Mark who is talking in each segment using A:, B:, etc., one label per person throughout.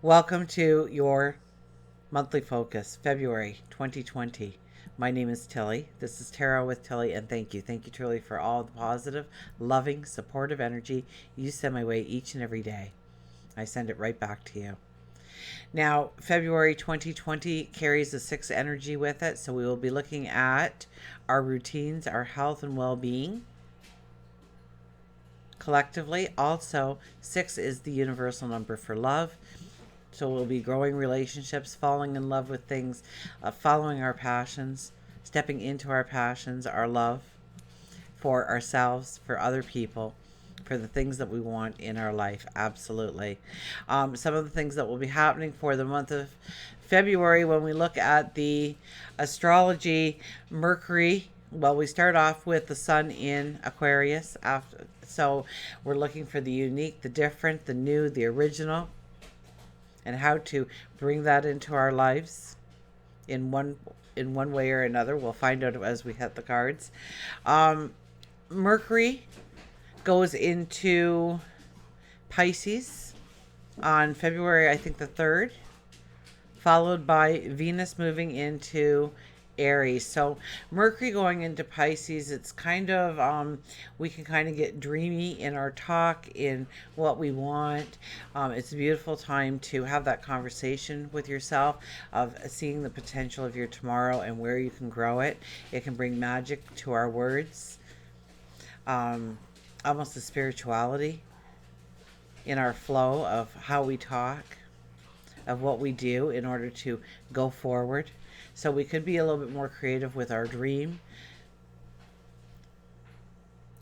A: Welcome to your monthly focus, February 2020. My name is Tilly. This is Tarot with Tilly, and thank you. Thank you, Tilly, for all the positive, loving, supportive energy you send my way each and every day. I send it right back to you. Now, February 2020 carries a 6 energy with it, so we will be looking at our routines, our health and well-being collectively. Also, 6 is the universal number for love. So we'll be growing relationships, falling in love with things, following our passions, stepping into our passions, our love for ourselves, for other people, for the things that we want in our life. Absolutely. Some of the things that will be happening for the month of February when we look at the astrology, Mercury. Well, we start off with the sun in Aquarius. So we're looking for the unique, the different, the new, the original, and how to bring that into our lives in one way or another. We'll find out as we hit the cards. Mercury goes into Pisces on February, I think the 3rd, followed by Venus moving into Aries. So Mercury going into Pisces, it's kind of we can kind of get dreamy in our talk, in what we want. It's a beautiful time to have that conversation with yourself of seeing the potential of your tomorrow and where you can grow it. It can bring magic to our words, almost a spirituality in our flow of how we talk, of what we do in order to go forward. So we could be a little bit more creative with our dream,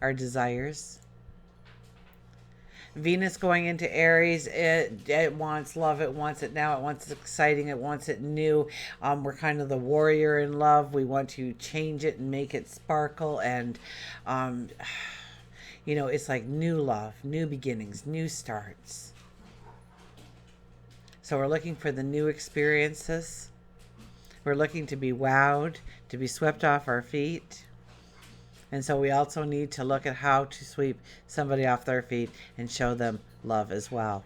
A: our desires. Venus going into Aries, it wants love, it wants it now, it wants it exciting, it wants it new. We're kind of the warrior in love. We want to change it and make it sparkle, and it's like new love, new beginnings, new starts. So we're looking for the new experiences. We're looking to be wowed, to be swept off our feet. And so we also need to look at how to sweep somebody off their feet and show them love as well.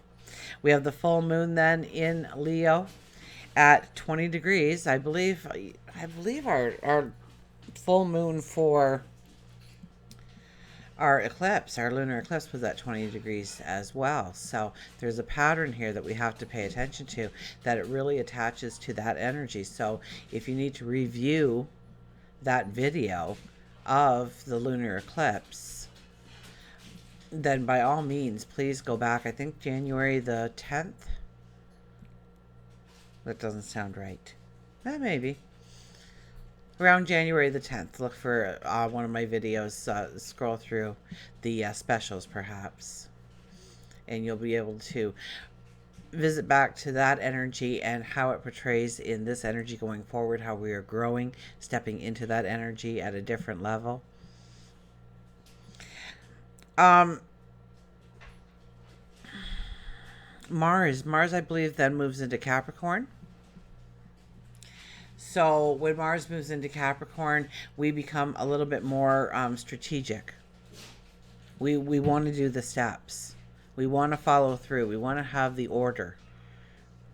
A: We have the full moon then in Leo at 20 degrees. I believe our full moon for our eclipse, our lunar eclipse, was at 20 degrees as well. So there's a pattern here that we have to pay attention to, that it really attaches to that energy. So if you need to review that video of the lunar eclipse, then by all means, please go back. I think January the 10th. That doesn't sound right. Maybe. Around January the 10th, look for one of my videos, scroll through the specials perhaps, and you'll be able to visit back to that energy and how it portrays in this energy going forward, how we are growing, stepping into that energy at a different level. Mars, I believe, then moves into Capricorn. So when Mars moves into Capricorn, we become a little bit more strategic. We want to do the steps. We want to follow through. We want to have the order.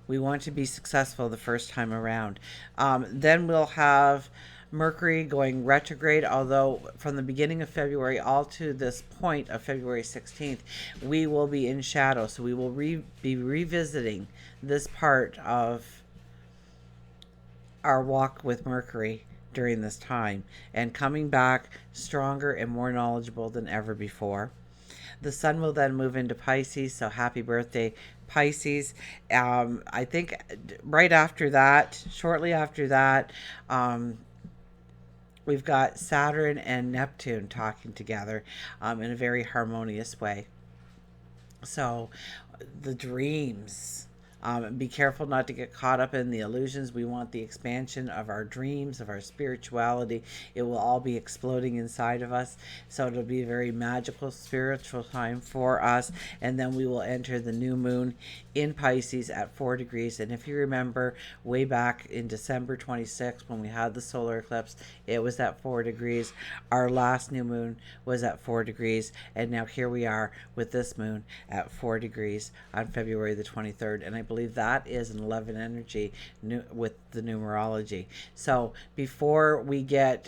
A: We want to be successful the first time around. Then we'll have Mercury going retrograde, although from the beginning of February all to this point of February 16th, we will be in shadow. So we will be revisiting this part of our walk with Mercury during this time, and coming back stronger and more knowledgeable than ever before. The sun will then move into Pisces, so happy birthday, Pisces. I think right after that, shortly after that, we've got Saturn and Neptune talking together in a very harmonious way. So the dreams, be careful not to get caught up in the illusions. We want the expansion of our dreams, of our spirituality. It will all be exploding inside of us. So it'll be a very magical, spiritual time for us. And then we will enter the new moon in Pisces at 4 degrees. And if you remember way back in December 26th, when we had the solar eclipse, it was at 4 degrees. Our last new moon was at 4 degrees. And now here we are with this moon at 4 degrees on February the 23rd. And I believe believe that is an 11 energy with the numerology. So before we get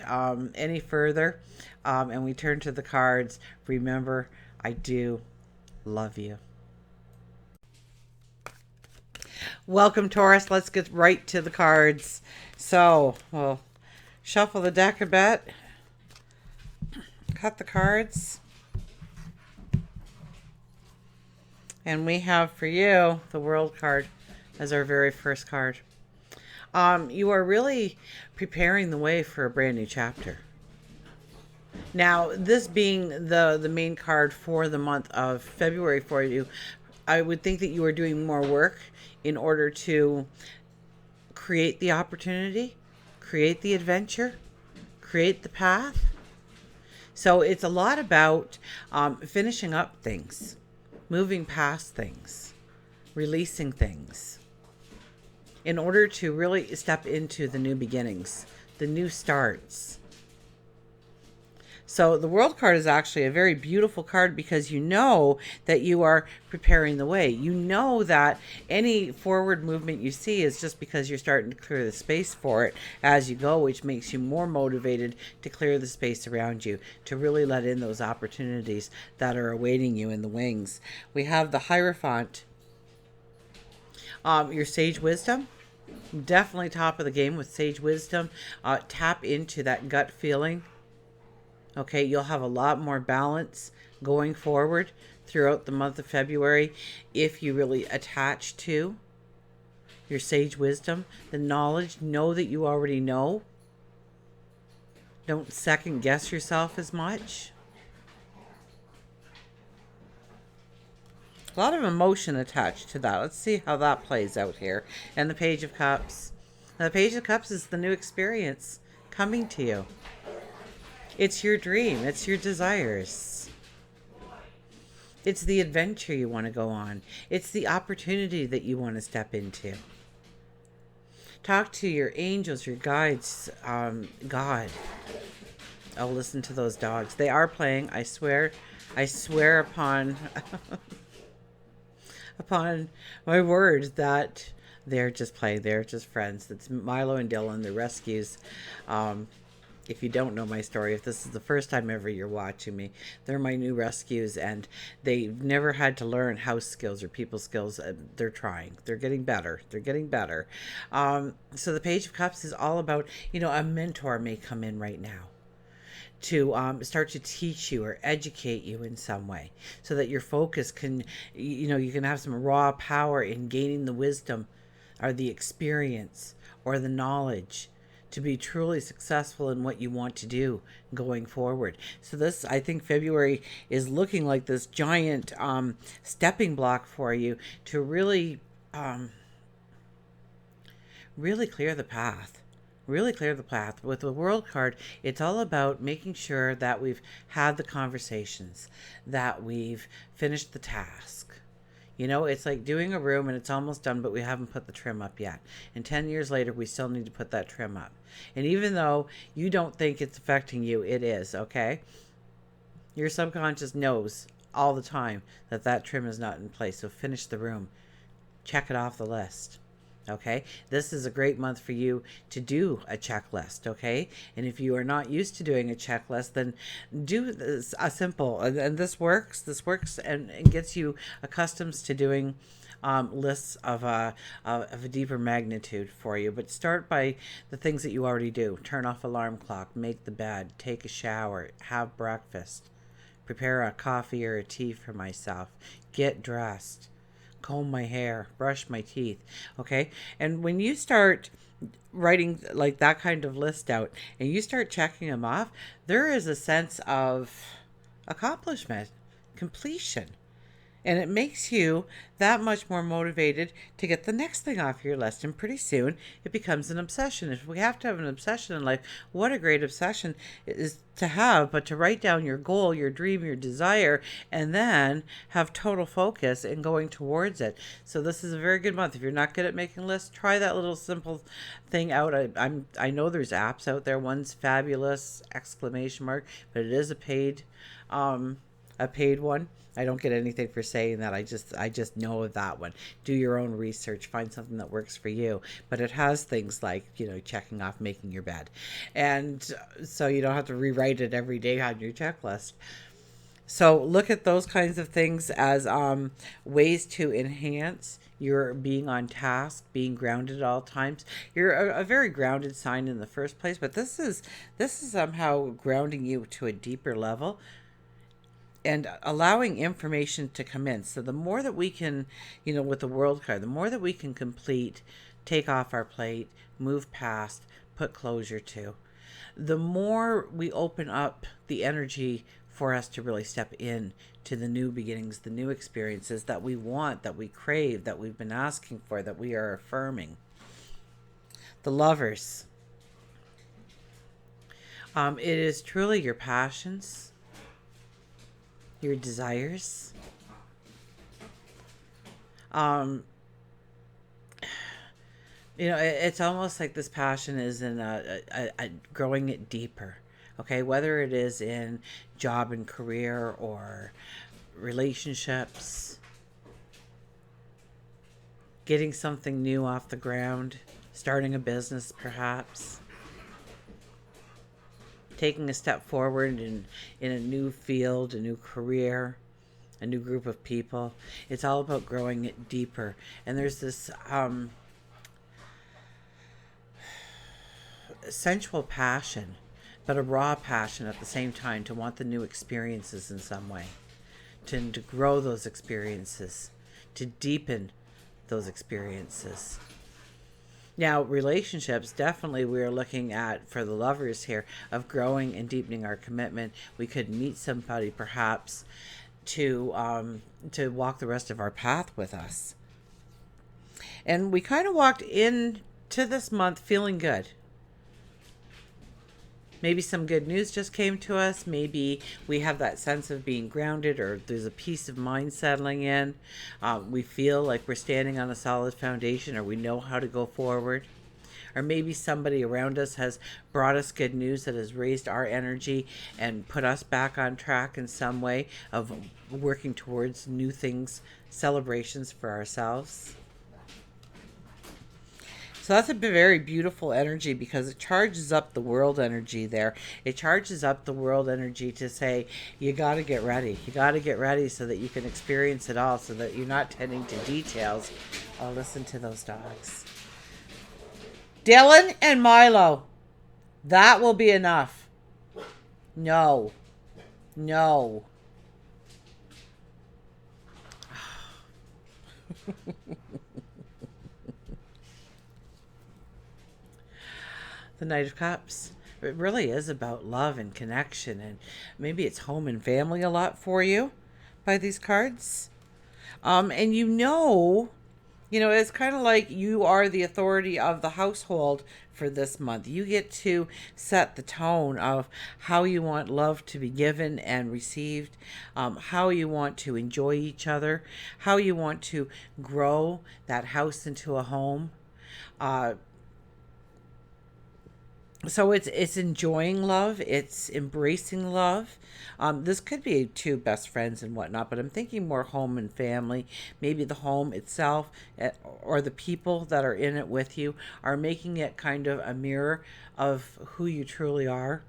A: any further and we turn to the cards, remember, I do love you. Welcome, Taurus. Let's get right to the cards. So we'll shuffle the deck a bit, cut the cards, and we have for you the World card as our very first card. You are really preparing the way for a brand new chapter. Now, this being the main card for the month of February for you, I would think that you are doing more work in order to create the opportunity, create the adventure, create the path. So it's a lot about finishing up things, moving past things, releasing things, in order to really step into the new beginnings, the new starts. So the World card is actually a very beautiful card because you know that you are preparing the way. You know that any forward movement you see is just because you're starting to clear the space for it as you go, which makes you more motivated to clear the space around you, to really let in those opportunities that are awaiting you in the wings. We have the Hierophant, your sage wisdom. Definitely top of the game with sage wisdom. Tap into that gut feeling. Okay, you'll have a lot more balance going forward throughout the month of February if you really attach to your sage wisdom, the knowledge. Know that you already know. Don't second guess yourself as much. A lot of emotion attached to that. Let's see how that plays out here. And the Page of Cups. Now, the Page of Cups is the new experience coming to you. It's your dream. It's your desires. It's the adventure you want to go on. It's the opportunity that you want to step into. Talk to your angels, your guides, God. Oh, listen to those dogs. They are playing. I swear upon upon my word that they're just playing. They're just friends. It's Milo and Dylan, the rescues. If you don't know my story, if this is the first time ever you're watching me, they're my new rescues, and they've never had to learn house skills or people skills. They're trying. They're getting better. They're getting better. So the Page of Cups is all about, a mentor may come in right now to start to teach you or educate you in some way so that your focus can, you can have some raw power in gaining the wisdom or the experience or the knowledge to be truly successful in what you want to do going forward. So this, I think February is looking like this giant stepping block for you to really, really clear the path. Really clear the path. With the World card, it's all about making sure that we've had the conversations, that we've finished the task. It's like doing a room and it's almost done, but we haven't put the trim up yet. And 10 years later, we still need to put that trim up. And even though you don't think it's affecting you, it is, okay? Your subconscious knows all the time that that trim is not in place. So finish the room. Check it off the list. Okay, this is a great month for you to do a checklist. Okay, and if you are not used to doing a checklist, then do this, a simple, and this works and gets you accustomed to doing lists of a deeper magnitude for you. But start by the things that you already do. Turn off alarm clock, make the bed, take a shower, have breakfast, prepare a coffee or a tea for myself, get dressed, comb my hair, brush my teeth. Okay, and when you start writing like that kind of list out and you start checking them off, there is a sense of accomplishment, completion. And it makes you that much more motivated to get the next thing off your list. And pretty soon it becomes an obsession. If we have to have an obsession in life, what a great obsession is to have, but to write down your goal, your dream, your desire, and then have total focus in going towards it. So this is a very good month. If you're not good at making lists, try that little simple thing out. I know there's apps out there. One's Fabulous ! But it is a paid a paid one. I don't get anything for saying that. I just know of that one. Do your own research, find something that works for you. But it has things like, checking off making your bed. And so you don't have to rewrite it every day on your checklist. So look at those kinds of things as ways to enhance your being on task, being grounded at all times. You're a very grounded sign in the first place, but this is somehow grounding you to a deeper level and allowing information to come in. So the more that we can, with the world card, the more that we can complete, take off our plate, move past, put closure to, the more we open up the energy for us to really step in to the new beginnings, the new experiences that we want, that we crave, that we've been asking for, that we are affirming. The Lovers. It is truly your passions, your desires. It's almost like this passion is in a growing it deeper. Okay, whether it is in job and career or relationships, getting something new off the ground, starting a business perhaps, taking a step forward in a new field, a new career, a new group of people. It's all about growing it deeper. And there's this sensual passion, but a raw passion at the same time, to want the new experiences in some way, to grow those experiences, to deepen those experiences. Now, relationships, definitely we're looking at, for the Lovers here, of growing and deepening our commitment. We could meet somebody perhaps to walk the rest of our path with us. And we kind of walked into this month feeling good. Maybe some good news just came to us. Maybe we have that sense of being grounded, or there's a peace of mind settling in. We feel like we're standing on a solid foundation, or we know how to go forward. Or maybe somebody around us has brought us good news that has raised our energy and put us back on track in some way of working towards new things, celebrations for ourselves. So that's a very beautiful energy, because it charges up the world energy there. It charges up the world energy to say, you got to get ready. You got to get ready so that you can experience it all, so that you're not tending to details. Oh, listen to those dogs. Dylan and Milo, that will be enough. No. No. The Knight of Cups. It really is about love and connection, and maybe it's home and family a lot for you by these cards. And it's kind of like you are the authority of the household for this month. You get to set the tone of how you want love to be given and received, how you want to enjoy each other, how you want to grow that house into a home. So it's enjoying love, it's embracing love. This could be two best friends and whatnot, but I'm thinking more home and family. Maybe the home itself, or the people that are in it with you, are making it kind of a mirror of who you truly are.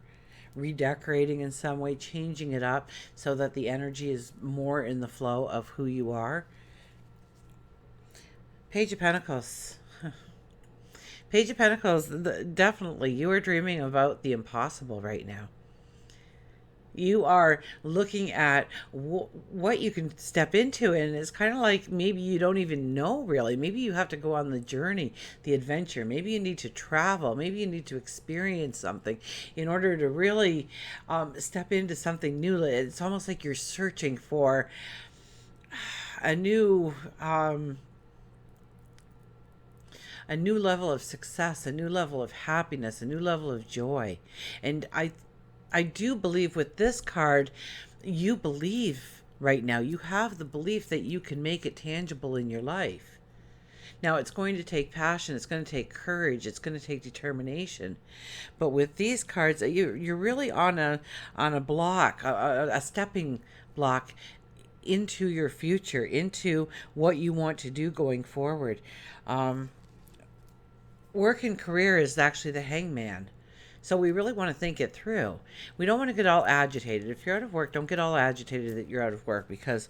A: Redecorating in some way, changing it up so that the energy is more in the flow of who you are. Page of Pentacles. Page of Pentacles, definitely, you are dreaming about the impossible right now. You are looking at what you can step into, and it's kind of like maybe you don't even know really. Maybe you have to go on the journey, the adventure. Maybe you need to travel. Maybe you need to experience something in order to really step into something new. It's almost like you're searching for a new level of success, a new level of happiness, a new level of joy. And I do believe with this card, you believe right now, you have the belief that you can make it tangible in your life. Now, it's going to take passion, it's going to take courage, it's going to take determination. But with these cards, you're really on a block, a stepping block into your future, into what you want to do going forward. Work and career is actually the hangman. So we really want to think it through. We don't want to get all agitated. If you're out of work, don't get all agitated that you're out of work, because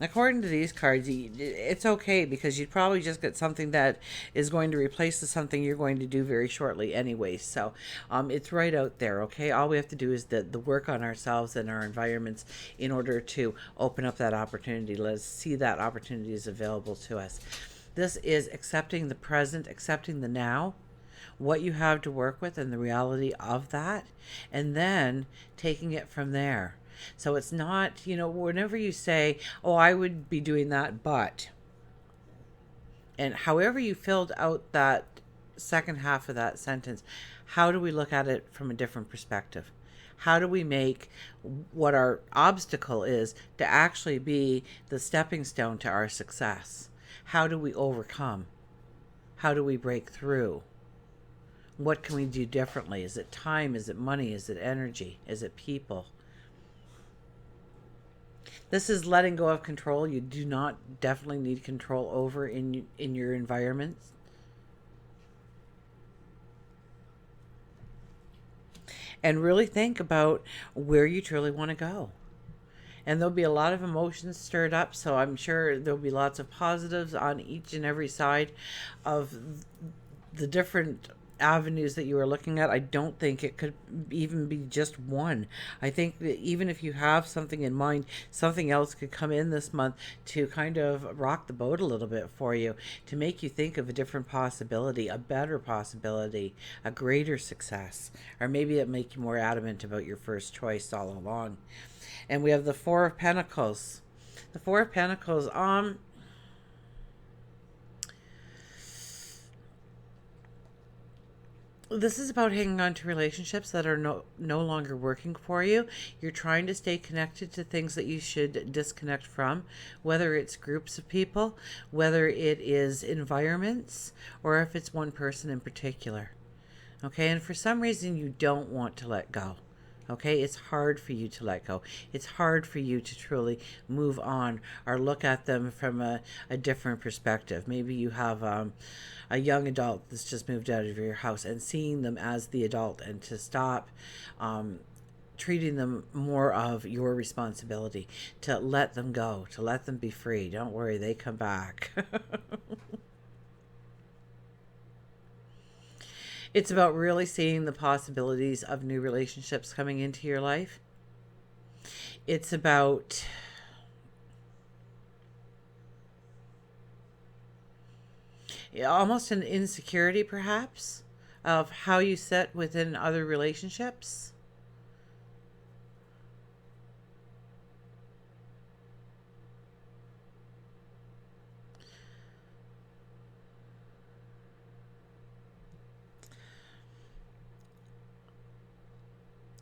A: according to these cards, it's okay, because you'd probably just get something that is going to replace the something you're going to do very shortly anyway. So it's right out there, okay? All we have to do is the work on ourselves and our environments in order to open up that opportunity. Let's see that opportunity is available to us. This is accepting the present, accepting the now, what you have to work with and the reality of that, and then taking it from there. So it's not, whenever you say, oh, I would be doing that, but, and however you filled out that second half of that sentence, how do we look at it from a different perspective? How do we make what our obstacle is to actually be the stepping stone to our success? How do we overcome? How do we break through? What can we do differently? Is it time? Is it money? Is it energy? Is it people? This is letting go of control. You do not definitely need control over in your environment. And really think about where you truly want to go. And there'll be a lot of emotions stirred up, so I'm sure there'll be lots of positives on each and every side of the different avenues that you are looking at. I don't think it could even be just one. I think that even if you have something in mind, something else could come in this month to kind of rock the boat a little bit for you, to make you think of a different possibility, a better possibility, a greater success, or maybe it make you more adamant about your first choice all along. And we have the Four of Pentacles. The Four of Pentacles, this is about hanging on to relationships that are no longer working for you. You're trying to stay connected to things that you should disconnect from, whether it's groups of people, whether it is environments, or if it's one person in particular. Okay, and for some reason you don't want to let go. Okay, it's hard for you to let go. It's hard for you to truly move on or look at them from a different perspective. Maybe you have a young adult that's just moved out of your house, and seeing them as the adult, and to stop treating them more of your responsibility, to let them go, to let them be free. Don't worry, they come back. It's about really seeing the possibilities of new relationships coming into your life. It's about almost an insecurity, perhaps, of how you sit within other relationships.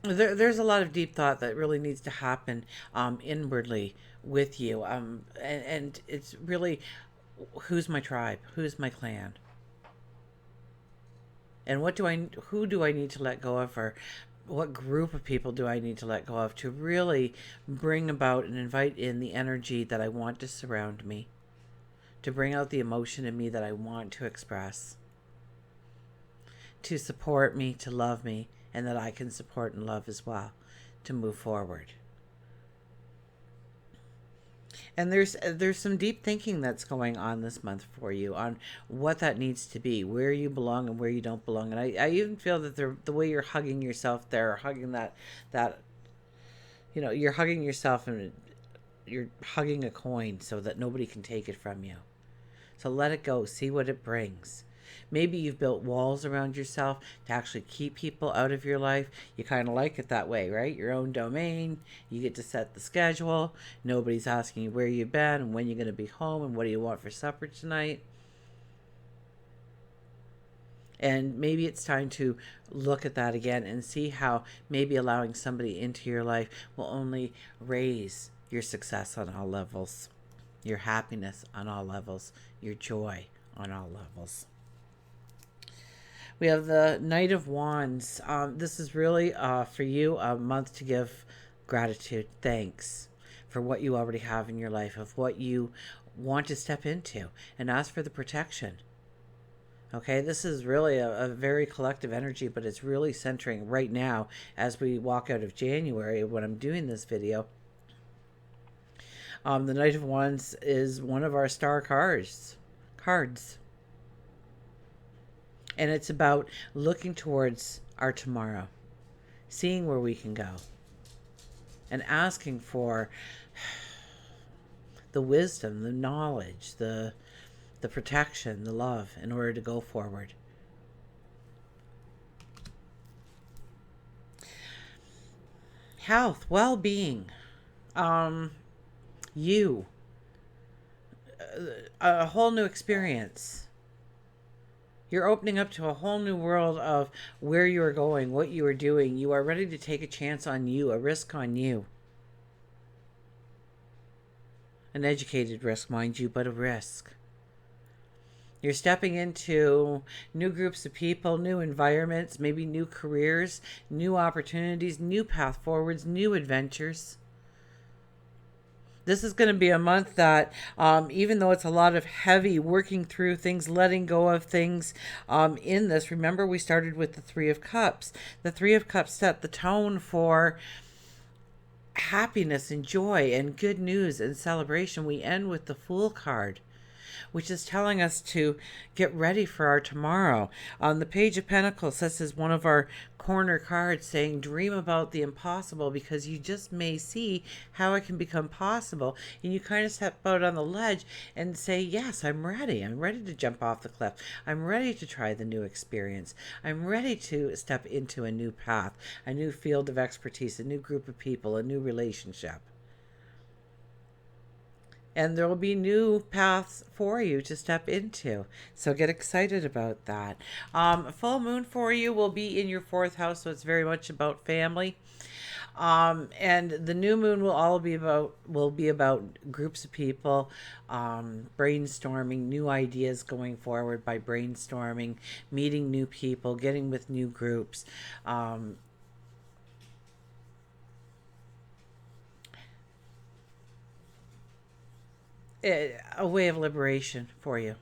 A: There's a lot of deep thought that really needs to happen inwardly with you. And it's really, who's my tribe? Who's my clan? And who do I need to let go of, or what group of people do I need to let go of to really bring about and invite in the energy that I want to surround me, to bring out the emotion in me that I want to express, to support me, to love me, and that I can support and love as well, to move forward. And there's some deep thinking that's going on this month for you on what that needs to be, where you belong and where you don't belong. And I even feel that the way you're hugging yourself there, hugging that you're hugging yourself, and you're hugging a coin so that nobody can take it from you. So let it go, see what it brings. Maybe you've built walls around yourself to actually keep people out of your life. You kind of like it that way, right? Your own domain. You get to set the schedule. Nobody's asking you where you've been and when you're going to be home and what do you want for supper tonight. And maybe it's time to look at that again and see how maybe allowing somebody into your life will only raise your success on all levels, your happiness on all levels, your joy on all levels. We have the Knight of Wands. This is really for you a month to give gratitude, thanks for what you already have in your life, of what you want to step into, and ask for the protection. Okay, this is really a very collective energy, but it's really centering right now as we walk out of January when I'm doing this video. The Knight of Wands is one of our star cards. And it's about looking towards our tomorrow, seeing where we can go, and asking for the wisdom, the knowledge, the protection, the love in order to go forward. Health, well-being, you, a whole new experience. You're opening up to a whole new world of where you are going, what you are doing. You are ready to take a chance on you, a risk on you. An educated risk, mind you, but a risk. You're stepping into new groups of people, new environments, maybe new careers, new opportunities, new path forwards, new adventures. This is going to be a month that, even though it's a lot of heavy working through things, letting go of things in this, remember we started with the Three of Cups. The Three of Cups set the tone for happiness and joy and good news and celebration. We end with the Fool card, which is telling us to get ready for our tomorrow. On the Page of Pentacles, this is one of our corner cards saying, dream about the impossible, because you just may see how it can become possible. And you kind of step out on the ledge and say, yes, I'm ready. I'm ready to jump off the cliff. I'm ready to try the new experience. I'm ready to step into a new path, a new field of expertise, a new group of people, a new relationship. And there will be new paths for you to step into. So get excited about that. Full moon for you will be in your 4th house, so it's very much about family. And the new moon will be about groups of people, brainstorming new ideas going forward by brainstorming, meeting new people, getting with new groups. A way of liberation for you,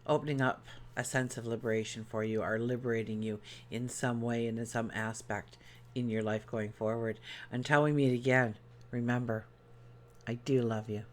A: opening up a sense of liberation for you, or liberating you in some way and in some aspect in your life going forward. Until we meet again, remember, I do love you.